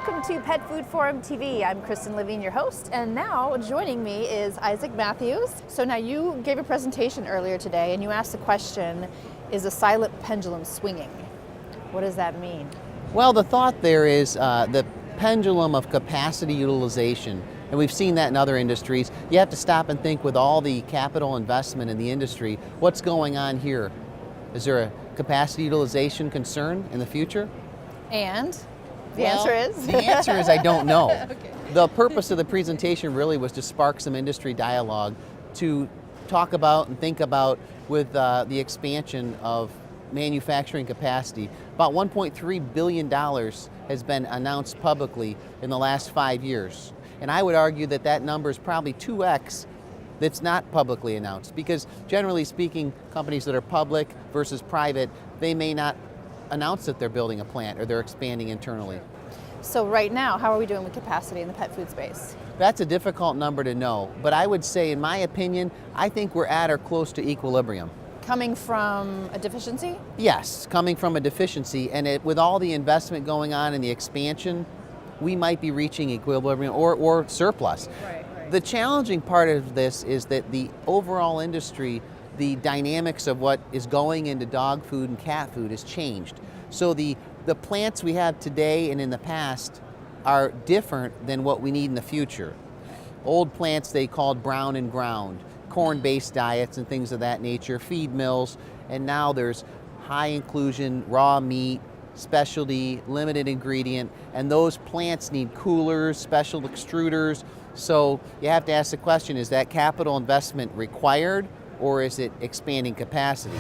welcome to Pet Food Forum TV. I'm Kristen Levine, your host, and now joining me is Isaac Mathews. So now you gave a presentation earlier today and you asked the question, is a silent pendulum swinging? What does that mean? Well, the thought there is the pendulum of capacity utilization, and we've seen that in other industries. You have to stop and think with all the capital investment in the industry, what's going on here? Is there a capacity utilization concern in the future? And the answer is? The answer is I don't know. Okay. The purpose of the presentation really was to spark some industry dialogue to talk about and think about with the expansion of manufacturing capacity. About $1.3 billion has been announced publicly in the last 5 years. And I would argue that that number is probably 2x that's not publicly announced, because generally speaking, companies that are public versus private, they may not announce that they're building a plant or they're expanding internally. So right now, how are we doing with capacity in the pet food space? That's a difficult number to know, but I would say, in my opinion, I think we're at or close to equilibrium. Coming from a deficiency? Yes, coming from a deficiency, and with all the investment going on and the expansion, we might be reaching equilibrium or surplus. Right. The challenging part of this is that the overall industry, the dynamics of what is going into dog food and cat food has changed. So the plants we have today and in the past are different than what we need in the future. Old plants they called brown and ground, corn-based diets and things of that nature, feed mills, and now there's high inclusion, raw meat, specialty, limited ingredient, and those plants need coolers, special extruders. So you have to ask the question, is that capital investment required or is it expanding capacity?